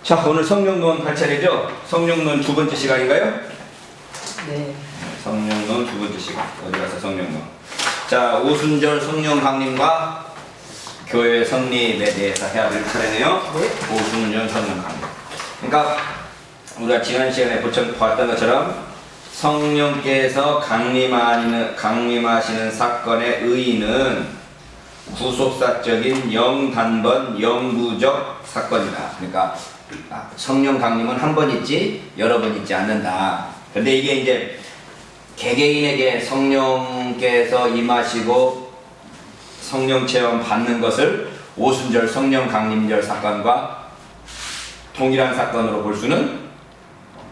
자, 오늘 성령론 할 차례죠? 성령론 두 번째 시간인가요? 네. 성령론 두 번째 시간. 어디 가서 성령론. 자, 오순절 성령 강림과 교회 성립에 대해서 해야 될 차례네요. 네. 오순절 성령 강림. 그러니까 우리가 지난 시간에 봤던 것처럼 성령께서 강림하시는 사건의 의의는 구속사적인 영단번 영구적 사건이다. 그러니까 성령 강림은 한 번 있지 여러 번 있지 않는다. 그런데 이게 이제 개개인에게 성령께서 임하시고 성령 체험 받는 것을 오순절 성령 강림절 사건과 동일한 사건으로 볼 수는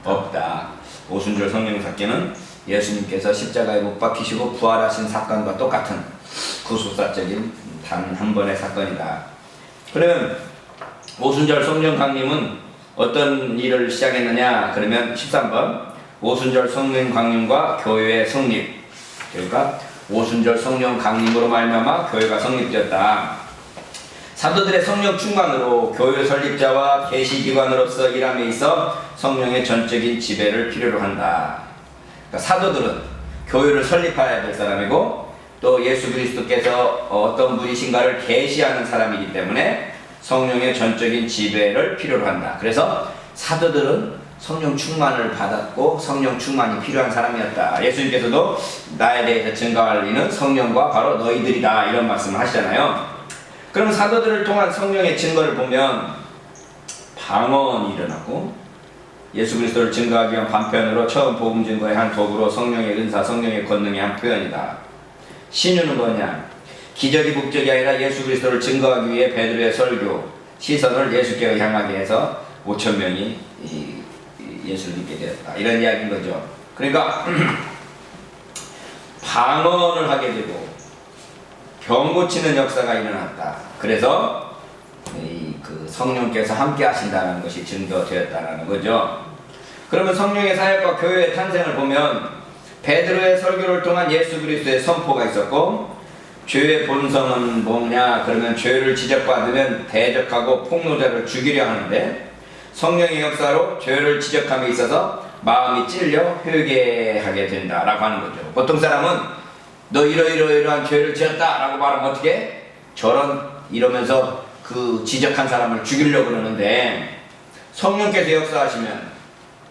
없다. 오순절 성령 사건은 예수님께서 십자가에 못 박히시고 부활하신 사건과 똑같은 구속사적인 단 한 번의 사건이다. 그러면 오순절 성령 강림은 어떤 일을 시작했느냐? 그러면 13번 오순절 성령 강림과 교회의 성립. 그러니까 오순절 성령 강림으로 말미암아 교회가 성립되었다. 사도들의 성령 충만으로 교회 설립자와 계시기관으로서 일함에 있어 성령의 전적인 지배를 필요로 한다. 그러니까 사도들은 교회를 설립해야 될 사람이고 또 예수 그리스도께서 어떤 분이신가를 계시하는 사람이기 때문에 성령의 전적인 지배를 필요로 한다. 그래서 사도들은 성령 충만을 받았고 성령 충만이 필요한 사람이었다. 예수님께서도 나에 대해서 증거할 이는 성령과 바로 너희들이다 이런 말씀을 하시잖아요. 그럼 사도들을 통한 성령의 증거를 보면 방언이 일어났고 예수 그리스도를 증거하기 위한 반편으로 처음 복음 증거의 한 도구로 성령의 은사, 성령의 권능의 한 표현이다. 신유는 뭐냐? 기적이 목적이 아니라 예수 그리스도를 증거하기 위해 베드로의 설교, 시선을 예수께로 향하게 해서 5,000명이 예수를 믿게 되었다. 이런 이야기인 거죠. 그러니까 방언을 하게 되고 병 고치는 역사가 일어났다. 그래서 그 성령께서 함께 하신다는 것이 증거되었다는 거죠. 그러면 성령의 사역과 교회의 탄생을 보면 베드로의 설교를 통한 예수 그리스도의 선포가 있었고 죄의 본성은 뭐냐? 그러면 죄를 지적받으면 대적하고 폭로자를 죽이려 하는데 성령의 역사로 죄를 지적함에 있어서 마음이 찔려 회개하게 된다라고 하는 거죠. 보통 사람은 너 이러이러한 죄를 지었다 라고 말하면 어떻게? 이러면서 그 지적한 사람을 죽이려고 그러는데 성령께서 역사하시면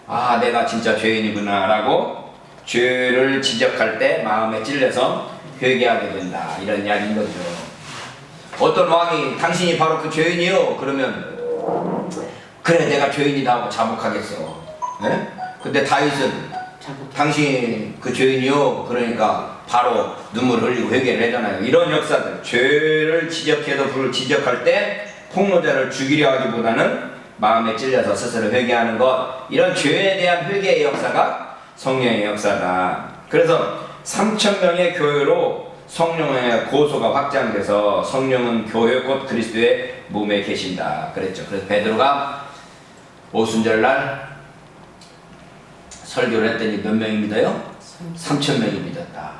아 내가 진짜 죄인이구나 라고 죄를 지적할 때 마음에 찔려서 회개하게 된다 이런 이야기인 거죠. 어떤 왕이 당신이 바로 그 죄인이요 그러면 그래 내가 죄인이다 하고 자복하겠어. 네? 근데 다윗은 당신이 그 죄인이요 그러니까 바로 눈물을 흘리고 회개를 하잖아요. 이런 역사들 죄를 지적해도 불을 지적할 때 폭로자를 죽이려 하기보다는 마음에 찔려서 스스로 회개하는 것 이런 죄에 대한 회개의 역사가 성령의 역사다. 그래서 3,000명의 교회로 성령의 고소가 확장돼서 성령은 교회 곧 그리스도의 몸에 계신다 그랬죠. 그래서 베드로가 오순절날 설교를 했더니 몇 명이 믿어요? 3,000명이 믿었다.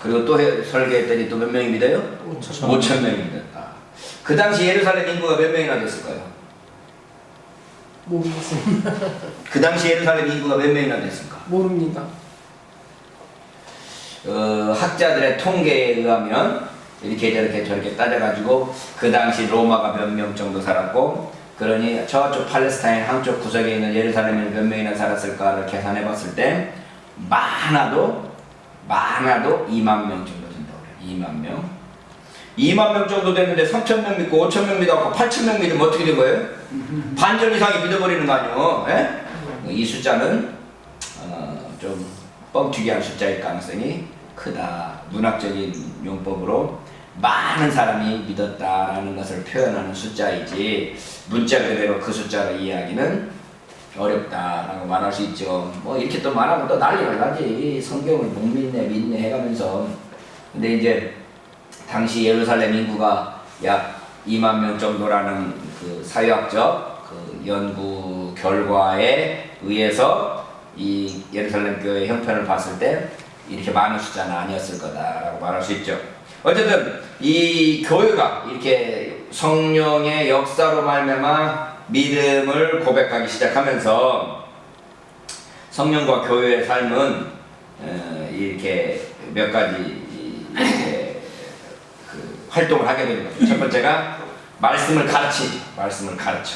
그리고 또 설교했더니 또 몇 명이 믿어요? 5,000명이 믿었다. 그 당시 예루살렘 인구가 몇 명이나 됐을까요? 모르겠습니다. 그 당시 예루살렘 인구가 몇 명이나 됐을까? 모릅니다. 학자들의 통계에 의하면 이렇게 저렇게 따져가지고 그 당시 로마가 몇 명 정도 살았고 그러니 저쪽 팔레스타인 한쪽 구석에 있는 예루살렘에 몇 명이나 살았을까를 계산해 봤을 때 많아도 2만 명 정도 된다고 그래요. 2만 명. 2만 명 정도 됐는데 3,000명 믿고 5,000명 믿어갖고 8,000명 믿으면 어떻게 된 거예요? 반절 이상이 믿어버리는 거 아니에요? 예? 이 숫자는 좀 뻥튀기한 숫자일 가능성이 크다. 문학적인 용법으로 많은 사람이 믿었다라는 것을 표현하는 숫자이지 문자 그대로 그 숫자를 이해하기는 어렵다라고 말할 수 있죠. 뭐 이렇게 또 말하면 또 난리가 나지. 성경을 못 믿네 해가면서. 근데 이제 당시 예루살렘 인구가 약 2만 명 정도라는 그 사회학적 그 연구 결과에 의해서 이 예루살렘 교회 형편을 봤을 때 이렇게 많은 숫자는 아니었을 거다라고 말할 수 있죠. 어쨌든 이 교회가 이렇게 성령의 역사로 말미암아 믿음을 고백하기 시작하면서 성령과 교회의 삶은 이렇게 몇 가지 이렇게 활동을 하게 되는 거죠. 첫 번째가 말씀을 가르쳐.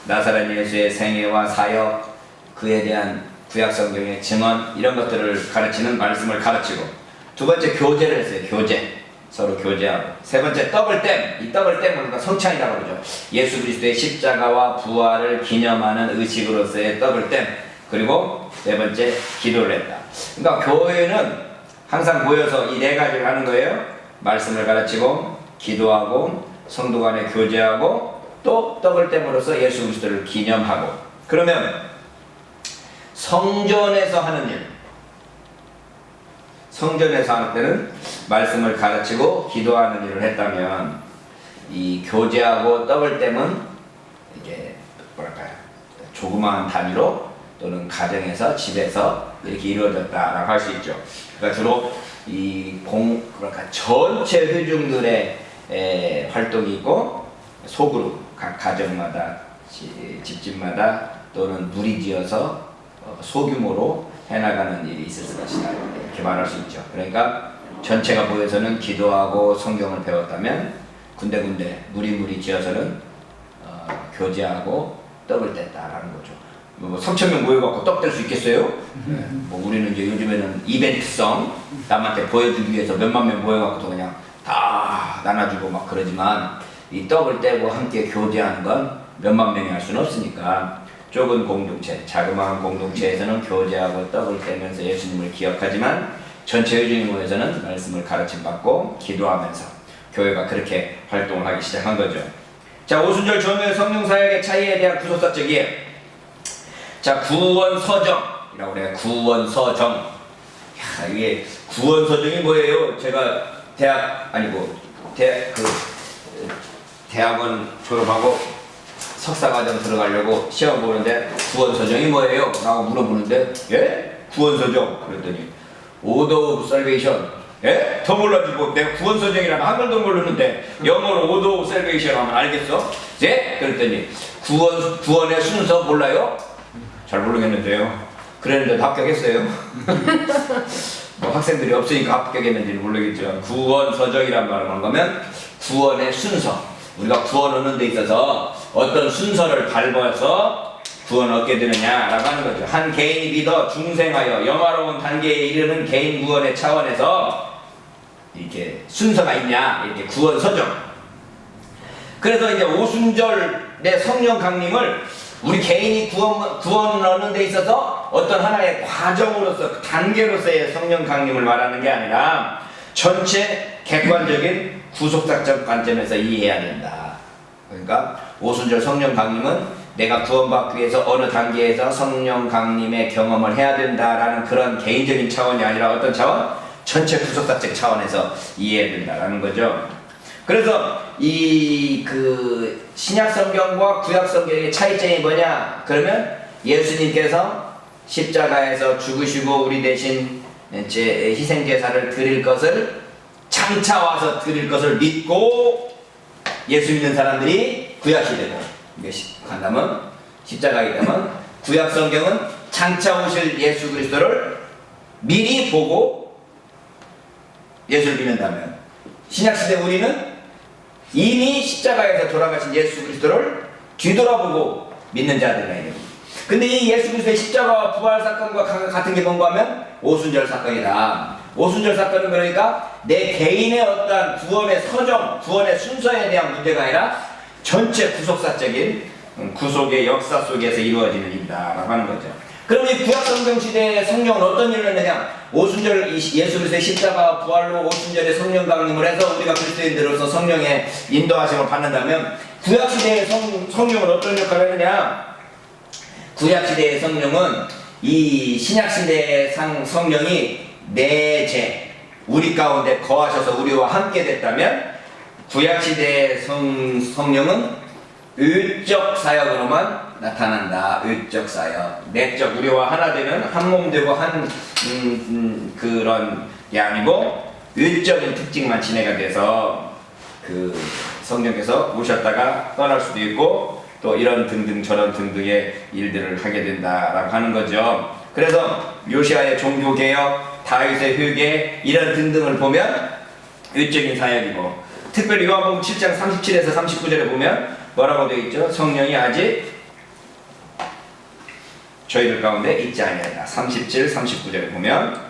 나사렛 예수의 생애와 사역, 그에 대한 구약 성경의 증언, 이런 것들을 가르치는 말씀을 가르치고, 두 번째 교제를 했어요. 교제. 서로 교제하고. 세 번째 떡을 이 떡을 땜 우리가 성찬이라고 그러죠. 예수 그리스도의 십자가와 부활을 기념하는 의식으로서의 떡을 땜. 그리고 네 번째 기도를 했다. 그러니까 교회는 항상 모여서 이 네 가지를 하는 거예요. 말씀을 가르치고, 기도하고, 성도 간에 교제하고, 또 떡을 땜으로써 예수 그리스도를 기념하고. 그러면 성전에서 하는 일, 성전에서 할 때는 말씀을 가르치고 기도하는 일을 했다면, 이 교제하고 떡을 땜은 이게 뭐랄까요, 조그마한 단위로 또는 가정에서, 집에서 이렇게 이루어졌다라고 할 수 있죠. 그러니까 주로 그러니까 전체 회중들의 활동이 있고, 소그룹, 각 가정마다, 집집마다 또는 무리지어서 소규모로 해나가는 일이 있을 것이다, 이렇게 말할 수 있죠. 그러니까 전체가 모여서는 기도하고 성경을 배웠다면, 군데군데 무리 지어서는 교제하고 떡을 뗐다라는 거죠. 뭐 3,000명 모여갖고 떡 뗄 수 있겠어요? 뭐 우리는 이제 요즘에는 이벤트성, 남한테 보여주기 위해서 몇만 명 모여갖고 그냥 다 나눠주고 막 그러지만, 이 떡을 떼고 함께 교제하는 건 몇만 명이 할 수는 없으니까, 좁은 공동체, 자그마한 공동체에서는 교제하고 떡을 떼면서 예수님을 기억하지만, 전체 회중이 모여서는 말씀을 가르침받고 기도하면서 교회가 그렇게 활동을 하기 시작한 거죠. 자, 오순절 전후의 성령 사역의 차이에 대한 구속사적 이해. 자, 구원서정이라고 그래요. 구원서정. 이게 구원서정이 뭐예요? 제가 대학원 졸업하고 석사과정 들어가려고 시험 보는데 구원서정이 뭐예요? 라고 물어보는데, 예? 구원서정. 그랬더니 Order of Salvation. 예? 더 몰라지 뭐. 내가 구원서정이라면 한글도 모르는데 영어로 Order of Salvation 하면 알겠어? 예? 그랬더니 구원의 순서 몰라요? 잘 모르겠는데요. 그랬는데 합격했어요. 뭐 학생들이 없으니까 합격했는지 모르겠지만, 구원서정이란 말을 한 거면 구원의 순서. 우리가 구원 얻는 데 있어서 어떤 순서를 밟아서 구원을 얻게 되느냐라고 하는 거죠. 한 개인이 믿어 중생하여 영화로운 단계에 이르는 개인 구원의 차원에서 이렇게 순서가 있냐, 이렇게 구원서정. 그래서 이제 오순절의 성령 강림을 우리 개인이 구원을 얻는 데 있어서 어떤 하나의 과정으로서, 단계로서의 성령 강림을 말하는 게 아니라 전체 객관적인 구속사적 관점에서 이해해야 된다. 그러니까 오순절 성령 강림은 내가 구원받기 위해서 어느 단계에서 성령 강림의 경험을 해야 된다라는 그런 개인적인 차원이 아니라 어떤 차원? 전체 구속사적 차원에서 이해해야 된다라는 거죠. 그래서 신약 성경과 구약 성경의 차이점이 뭐냐? 그러면 예수님께서 십자가에서 죽으시고 우리 대신 희생 제사를 드릴 것을, 장차 와서 드릴 것을 믿고 예수 믿는 사람들이 구약 시대고, 간다면 십자가이기 때문에 구약 성경은 장차 오실 예수 그리스도를 미리 보고 예수를 믿는다면, 신약 시대 우리는 이미 십자가에서 돌아가신 예수 그리스도를 뒤돌아보고 믿는 자들이라 이래요. 근데 이 예수 그리스도의 십자가와 부활 사건과 같은 게 뭔가 하면 오순절 사건이다. 오순절 사건은 그러니까 내 개인의 어떠한 구원의 서정, 구원의 순서에 대한 문제가 아니라 전체 구속사적인 구속의 역사 속에서 이루어지는 일이다 라고 하는 거죠. 그럼 이 구약 성경 시대의 성령은 어떤 일을 했느냐? 오순절 예수 그리스도의 십자가 부활로 오순절에 성령 강림을 해서 우리가 그리스도인들로서 성령의 인도하심을 받는다면, 구약 시대의 성령은 어떤 역할을 했느냐? 구약 시대의 성령은 이 신약 시대의 성령이 내재, 우리 가운데 거하셔서 우리와 함께 됐다면, 구약 시대의 성령은 의적 사역으로만 나타난다. 의적 사역, 내적, 우리와 하나 되는 한 몸 되고 그런 게 아니고 의적인 특징만 진해가 돼서 그 성령께서 오셨다가 떠날 수도 있고, 또 이런 등등 저런 등등의 일들을 하게 된다라고 하는 거죠. 그래서 요시아의 종교개혁, 다윗의 회개 이런 등등을 보면 외적인 사역이고, 특별히 요한복음 7장 37에서 39절에 보면 뭐라고 되어 있죠? 성령이 아직 저희들 가운데 있지 아니하리라. 37, 39절에 보면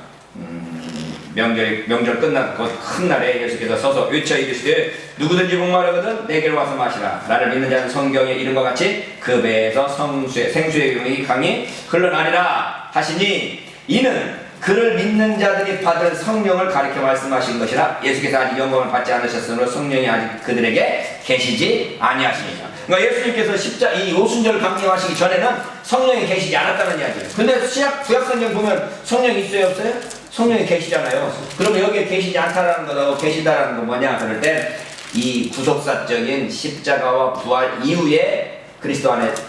명절 끝난 그 큰 날에 예수께서 서서 외쳐 이르시되 누구든지 목마르거든 내게로 와서 마시라. 나를 믿는 자는 성경에 이른과 같이 그 배에서 생수의 용이 강이 흘러나리라 하시니, 이는 그를 믿는 자들이 받을 성령을 가리켜 말씀하신 것이라. 예수께서 아직 영광을 받지 않으셨으므로 성령이 아직 그들에게 계시지 아니하시니라. 그러니까 예수님께서 이 오순절 강림하시기 전에는 성령이 계시지 않았다는 이야기예요. 근데 구약 성경 보면 성령이 있어요, 없어요? 성령이 계시잖아요. 그럼 여기에 계시지 않다라는 거하고 계시다라는 건 뭐냐? 그럴 때 이 구속사적인 십자가와 부활 이후에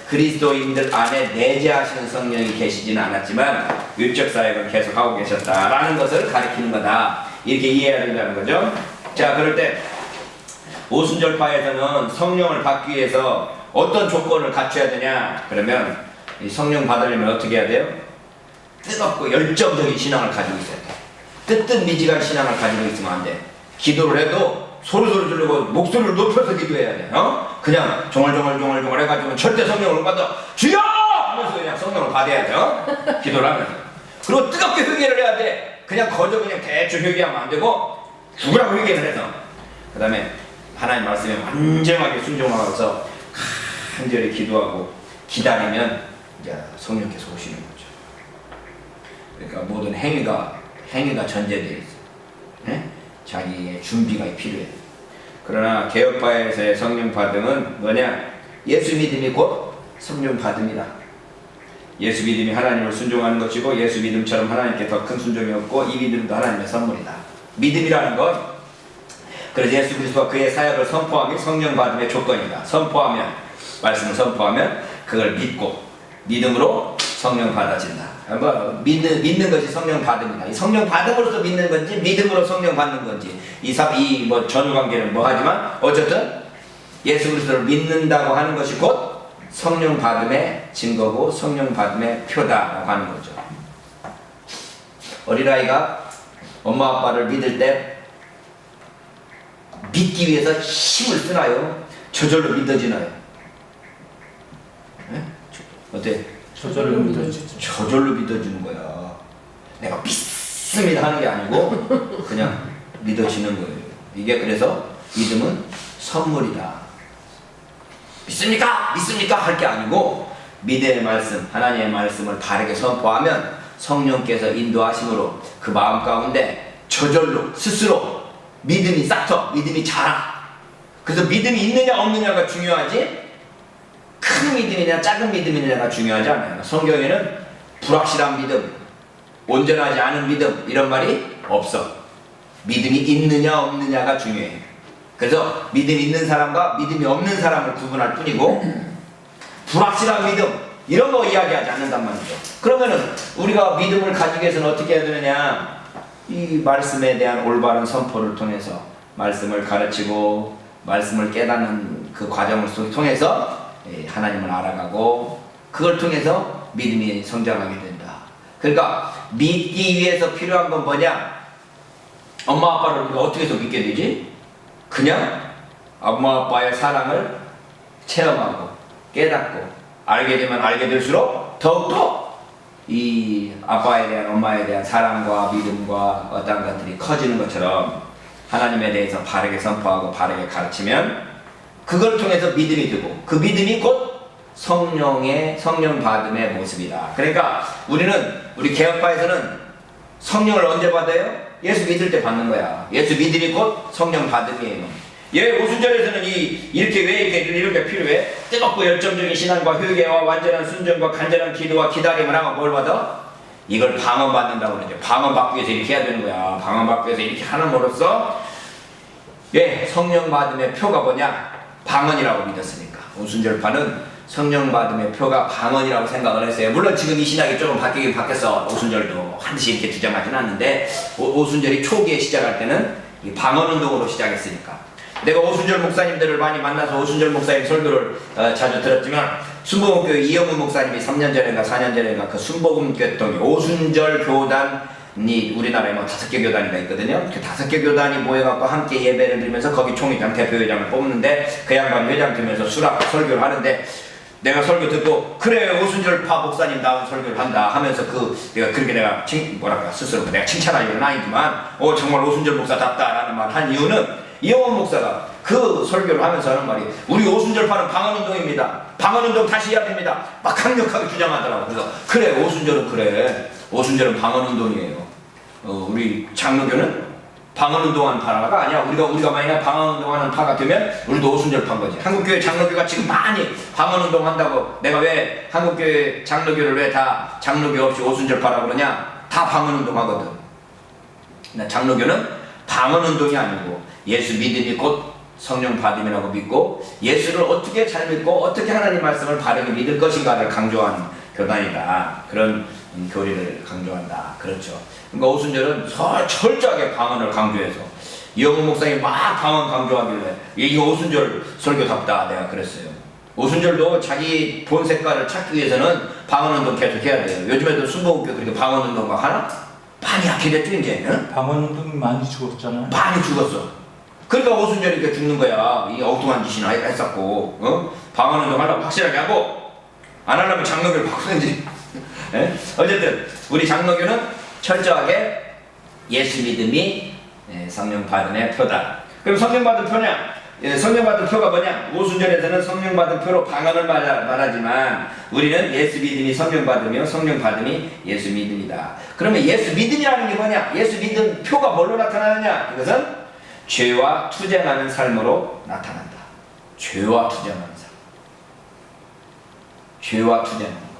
그리스도인들 안에 내재하시는 성령이 계시지는 않았지만 율적 사역을 계속하고 계셨다라는 것을 가리키는 거다. 이렇게 이해해야 된다는 거죠. 자, 그럴 때 오순절파에서는 성령을 받기 위해서 어떤 조건을 갖춰야 되냐? 그러면 이 성령 받으려면 어떻게 해야 돼요? 뜨겁고 열정적인 신앙을 가지고 있어야 돼. 뜨뜻미지간 신앙을 가지고 있으면 안 돼. 기도를 해도 소리소리 지르고 목소리를 높여서 기도해야 돼. 그냥 종얼종얼 해가지고 절대 성령을 못 받아. 주여! 하면서 그냥 성령을 받아야 돼. 기도를 하면서. 그리고 뜨겁게 회개를 해야 돼. 그냥 대충 회개하면 안 되고 죽으라고 회개를 해서. 그 다음에 하나님 말씀에 완전하게 순종하면서 간절히 기도하고 기다리면 이제 성령께서 오시는 거죠. 그러니까 모든 행위가 전제되어 있어. 네? 자기의 준비가 필요해. 그러나 개혁파에서의 성령 받음은 뭐냐? 예수 믿음이 곧 성령 받음이다. 예수 믿음이 하나님을 순종하는 것이고, 예수 믿음처럼 하나님께 더 큰 순종이 없고, 이 믿음도 하나님의 선물이다. 믿음이라는 건 그래서 예수 그리스도와 그의 사역을 선포함이 성령 받음의 조건이다. 말씀을 선포하면 그걸 믿고 믿음으로 성령 받아진다. 믿는 것이 성령 받음이다. 이 성령 받음으로서 믿는 건지 믿음으로 성령 받는 건지 이 전후 관계는 하지만 어쨌든 예수 그리스도를 믿는다고 하는 것이 곧 성령 받음의 증거고 성령 받음의 표다라고 하는 거죠. 어린아이가 엄마 아빠를 믿을 때 믿기 위해서 힘을 쓰나요? 저절로 믿어지나요? 네? 어때? 저절로 믿어지죠. 저절로 믿어지는 거야. 내가 믿습니다 하는 게 아니고 그냥 믿어지는 거예요. 이게 그래서 믿음은 선물이다. 믿습니까? 할 게 아니고 믿음의 말씀, 하나님의 말씀을 바르게 선포하면 성령께서 인도하심으로 그 마음 가운데 저절로 스스로 믿음이 싹터, 믿음이 자라. 그래서 믿음이 있느냐 없느냐가 중요하지 큰 믿음이냐 작은 믿음이냐가 중요하지 않아요. 성경에는 불확실한 믿음, 온전하지 않은 믿음 이런 말이 없어. 믿음이 있느냐 없느냐가 중요해. 그래서 믿음이 있는 사람과 믿음이 없는 사람을 구분할 뿐이고 불확실한 믿음 이런 거 이야기하지 않는단 말이죠. 그러면은 우리가 믿음을 가지기 위해서는 어떻게 해야 되느냐? 이 말씀에 대한 올바른 선포를 통해서 말씀을 가르치고 말씀을 깨닫는 그 과정을 통해서 하나님을 알아가고 그걸 통해서 믿음이 성장하게 된다. 그러니까 믿기 위해서 필요한 건 뭐냐? 엄마 아빠를 우리가 어떻게 해서 믿게 되지? 그냥 엄마 아빠의 사랑을 체험하고 깨닫고 알게 되면 알게 될수록 더욱더 이 아빠에 대한 엄마에 대한 사랑과 믿음과 어떤 것들이 커지는 것처럼 하나님에 대해서 바르게 선포하고 바르게 가르치면 그걸 통해서 믿음이 되고 그 믿음이 곧 성령 받음의 모습이다. 그러니까 우리 개혁파에서는 성령을 언제 받아요? 예수 믿을 때 받는 거야. 예수 믿음이 곧 성령 받음이에요. 오순절에서는 이렇게 필요해? 뜨겁고 열정적인 신앙과 회개와 완전한 순종과 간절한 기도와 기다림을 하면 뭘 받아? 이걸 방언받는다고 그러죠. 방언받기 위해서 이렇게 해야 되는 거야. 방언받기 위해서 이렇게 함으로써 성령 받음의 표가 뭐냐? 방언이라고 믿었으니까. 오순절파는 성령 받음의 표가 방언이라고 생각을 했어요. 물론 지금 이 신학이 조금 바뀌긴 바뀌었어. 오순절도 반드시 이렇게 주장하지는 않는데 오순절이 초기에 시작할 때는 이 방언 운동으로 시작했으니까 내가 오순절 목사님들을 많이 만나서 오순절 목사님 설교를 자주 들었지만 순복음교회 이영우 목사님이 3년 전인가 4년 전인가 그 순복음교회 오순절 교단이 우리나라에 뭐 5개 교단이가 있거든요. 그 5개 교단이 모여갖고 함께 예배를 드리면서 거기 총회장 대표회장을 뽑는데 그 양반 회장 되면서 수락 설교를 하는데 내가 설교 듣고 그래 오순절파 목사님 다운 설교를 한다 하면서 내가 그렇게 내가 스스로 내가 칭찬하려는 아니지만 정말 오순절 목사답다라는 말 한 이유는 이영원 목사가 그 설교를 하면서 하는 말이 우리 오순절파는 방언운동입니다. 방언운동 다시 해야 됩니다. 막 강력하게 주장하더라고. 그래서 그래 오순절은 그래 오순절은 방언운동이에요. 우리 장로교는 방언운동하는 파가 아니야. 우리가 만약 방언운동하는 파가 되면 우리도 오순절파인 거지. 한국교회 장로교가 지금 많이 방언운동 한다고 내가 왜 한국교회 장로교를 왜 다 장로교 없이 오순절파라고 그러냐. 다 방언운동 하거든. 장로교는 방언운동이 아니고 예수 믿음이 곧 성령 받음이라고 믿고 예수를 어떻게 잘 믿고 어떻게 하나님 말씀을 바르게 믿을 것인가를 강조하는 교단이다. 그런 교리를 강조한다. 그렇죠. 그러니까 오순절은 철저하게 방언을 강조해서 이영훈 목사님이 막 방언 강조하길래 이게 오순절 설교답다 내가 그랬어요. 오순절도 자기 본 색깔을 찾기 위해서는 방언운동 계속 해야 돼요. 요즘에도 순복음교회 그렇게 방언운동 막 하나? 많이 약해졌죠 이제는? 방언운동이 많이 죽었잖아요. 많이 죽었어. 그러니까 오순절이 이렇게 죽는 거야. 이 엉뚱한 짓이나 했었고 방언운동 하려고 확실하게 하고 안 하려면 장로교를 바꾸든지 어쨌든 우리 장로교는 철저하게 예수 믿음이 성령 받음의 표다. 그럼 성령 받은 표냐? 성령 받은 표가 뭐냐? 오순절에서는 성령 받은 표로 방언을 말하지만 우리는 예수 믿음이 성령 받으며 성령 받음이 예수 믿음이다. 그러면 예수 믿음이라는 게 뭐냐? 예수 믿음 표가 뭘로 나타나느냐? 그것은 죄와 투쟁하는 삶으로 나타난다. 죄와 투쟁하는 삶. 죄와 투쟁하는 거.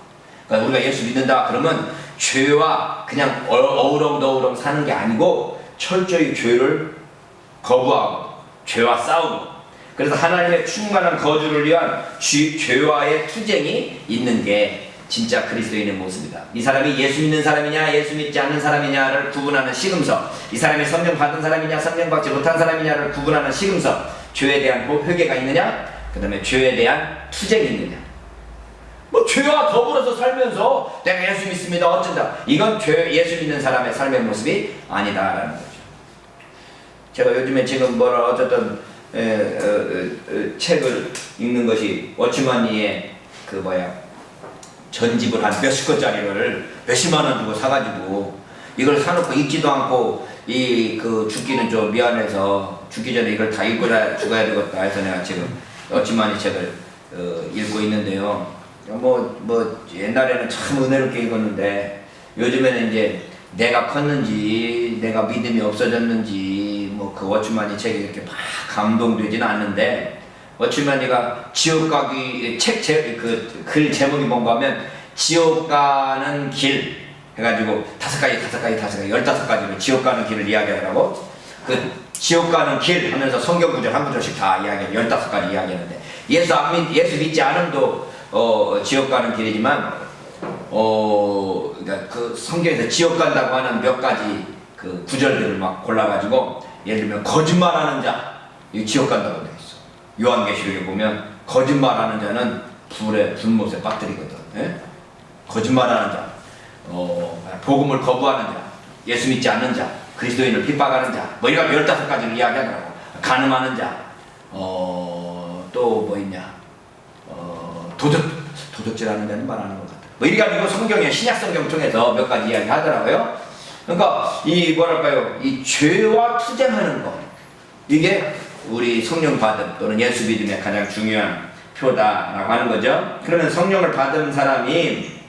그러니까 우리가 예수 믿는다 그러면 죄와 그냥 어우렁더우렁 사는 게 아니고 철저히 죄를 거부하고 죄와 싸우고 그래서 하나님의 충만한 거주를 위한 죄와의 투쟁이 있는 게 진짜 그리스도인의 모습이다. 이 사람이 예수 믿는 사람이냐 예수 믿지 않는 사람이냐를 구분하는 시금석, 이 사람이 성령 받은 사람이냐 성령 받지 못한 사람이냐를 구분하는 시금석, 죄에 대한 회개가 있느냐 그 다음에 죄에 대한 투쟁이 있느냐. 뭐 죄와 더불어서 살면서 내가 예수 믿습니다 어쩐다, 이건 예수 믿는 사람의 삶의 모습이 아니다라는 거죠. 제가 요즘에 지금 어쨌든 책을 읽는 것이 워치마니의 전집을 한 몇십 권짜리를 몇십만 원 주고 사가지고 이걸 사놓고 읽지도 않고 죽기는 좀 미안해서 죽기 전에 이걸 다 읽고 죽어야 되겠다 해서 내가 지금 워치마니 책을 읽고 있는데요. 옛날에는 참 은혜롭게 읽었는데 요즘에는 이제 내가 컸는지 내가 믿음이 없어졌는지 그 워치마니 책이 이렇게 막 감동되지는 않는데 워치마니가 지옥 가기 글 제목이 뭔가 하면 지옥 가는 길 해가지고 15가지로 지옥 가는 길을 이야기하더라고. 그 지옥 가는 길 하면서 성경 구절 한 구절씩 다 이야기해 15가지 이야기하는데 예수 믿지 않음도 지옥 가는 길이지만 그러니까 그 성경에서 지옥 간다고 하는 몇 가지 그 구절들을 막 골라가지고 예를 들면 거짓말하는 자 이 지옥 간다고 돼 있어. 요한계시록에 보면 거짓말하는 자는 불못에 빠뜨리거든. 거짓말하는 자, 복음을 거부하는 자, 예수 믿지 않는 자, 그리스도인을 핍박하는 자, 이런 15가지를 이야기하더라고. 가늠하는 자, 또 뭐 있냐, 도적질하는 자는 말하는 것 같아. 이래 가지고 성경에 신약 성경 통해서 몇 가지 이야기 하더라고요. 그러니까 이 죄와 투쟁하는 것, 이게 우리 성령 받음 또는 예수 믿음의 가장 중요한 표다라고 하는 거죠. 그러면 성령을 받은 사람이